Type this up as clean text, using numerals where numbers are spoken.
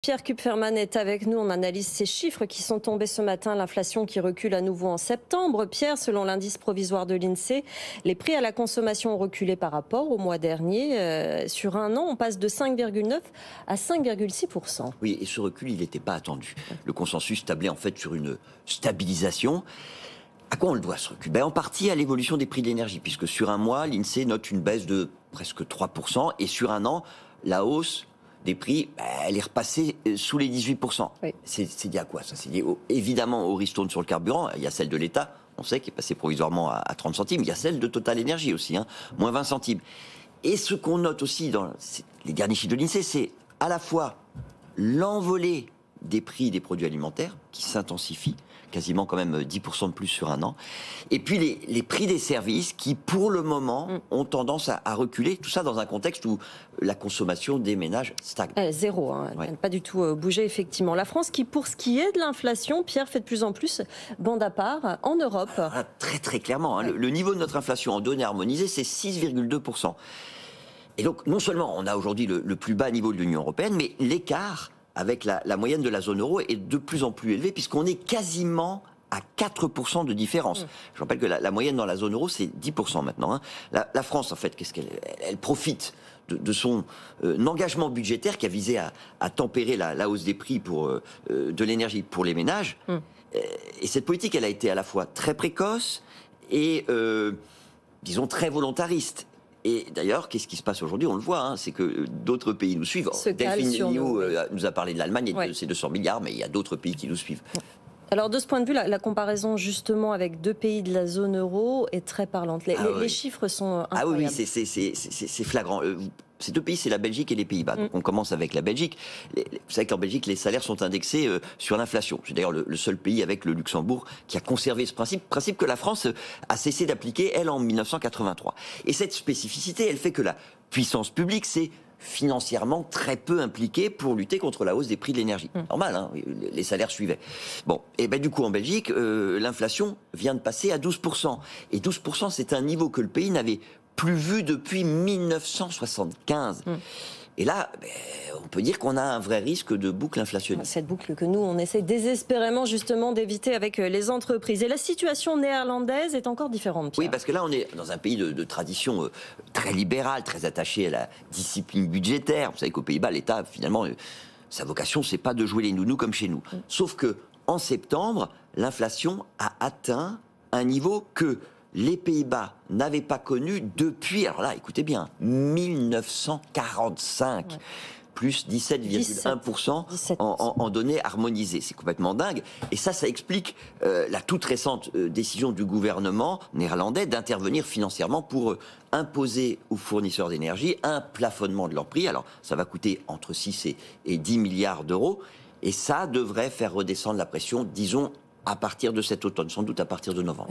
Pierre Kupferman est avec nous. On analyse ces chiffres qui sont tombés ce matin. L'inflation qui recule à nouveau en septembre. Pierre, selon l'indice provisoire de l'INSEE, les prix à la consommation ont reculé par rapport au mois dernier. Sur un an, on passe de 5,9 à 5,6%. Oui, et ce recul, il n'était pas attendu. Le consensus tablait en fait sur une stabilisation. À quoi on le doit, ce recul? En partie à l'évolution des prix de l'énergie, puisque sur un mois, l'INSEE note une baisse de presque 3%, et sur un an, la hausse des prix, elle est repassée sous les 18%. Oui. C'est lié à quoi, ça? C'est lié évidemment aux ristournes sur le carburant. Il y a celle de l'État, on sait, qui est passée provisoirement à 30 centimes. Il y a celle de Total Énergie aussi, moins 20 centimes. Et ce qu'on note aussi dans les derniers chiffres de l'INSEE, c'est à la fois l'envolée des prix des produits alimentaires, qui s'intensifie, quasiment quand même 10% de plus sur un an, et puis les prix des services qui, pour le moment, ont tendance à reculer, tout ça dans un contexte où la consommation des ménages stagne. Zéro, elle n'a pas du tout bougé, effectivement. La France qui, pour ce qui est de l'inflation, Pierre, fait de plus en plus bande à part en Europe. Très très clairement, le niveau de notre inflation en données harmonisées, c'est 6,2%. Et donc, non seulement on a aujourd'hui le plus bas niveau de l'Union européenne, mais l'écart avec la moyenne de la zone euro est de plus en plus élevée, puisqu'on est quasiment à 4% de différence. Je rappelle que la moyenne dans la zone euro, c'est 10% maintenant. La France, en fait, qu'est-ce qu'elle profite de son engagement budgétaire qui a visé à tempérer la hausse des prix de l'énergie pour les ménages. Et cette politique, elle a été à la fois très précoce et, disons, très volontariste. Et d'ailleurs, qu'est-ce qui se passe aujourd'hui? On le voit, c'est que d'autres pays nous suivent. Delphine nous a parlé de l'Allemagne et de ses 200 milliards, mais il y a d'autres pays qui nous suivent. Alors de ce point de vue, la comparaison justement avec deux pays de la zone euro est très parlante. Les chiffres sont incroyables. Ah oui, c'est flagrant. Ces deux pays, c'est la Belgique et les Pays-Bas. Donc on commence avec la Belgique. Vous savez qu'en Belgique, les salaires sont indexés sur l'inflation. C'est d'ailleurs le seul pays avec le Luxembourg qui a conservé ce principe que la France a cessé d'appliquer, elle, en 1983. Et cette spécificité, elle fait que la puissance publique, c'est financièrement très peu impliquée pour lutter contre la hausse des prix de l'énergie. Normal, les salaires suivaient. Bon, et du coup en Belgique, l'inflation vient de passer à 12%. Et 12%, c'est un niveau que le pays n'avait plus vu depuis 1975. Et là, on peut dire qu'on a un vrai risque de boucle inflationniste. Cette boucle que nous, on essaie désespérément justement d'éviter avec les entreprises. Et la situation néerlandaise est encore différente, Pierre. Oui, parce que là, on est dans un pays de tradition très libérale, très attaché à la discipline budgétaire. Vous savez qu'aux Pays-Bas, l'État, finalement, sa vocation, c'est pas de jouer les nounous comme chez nous. Sauf que en septembre, l'inflation a atteint un niveau que les Pays-Bas n'avaient pas connu depuis, alors là, écoutez bien, 1945, plus 17,1% en données harmonisées. C'est complètement dingue. Et ça explique la toute récente décision du gouvernement néerlandais d'intervenir financièrement pour imposer aux fournisseurs d'énergie un plafonnement de leurs prix. Alors, ça va coûter entre 6 et 10 milliards d'euros. Et ça devrait faire redescendre la pression, disons, à partir de cet automne, sans doute à partir de novembre.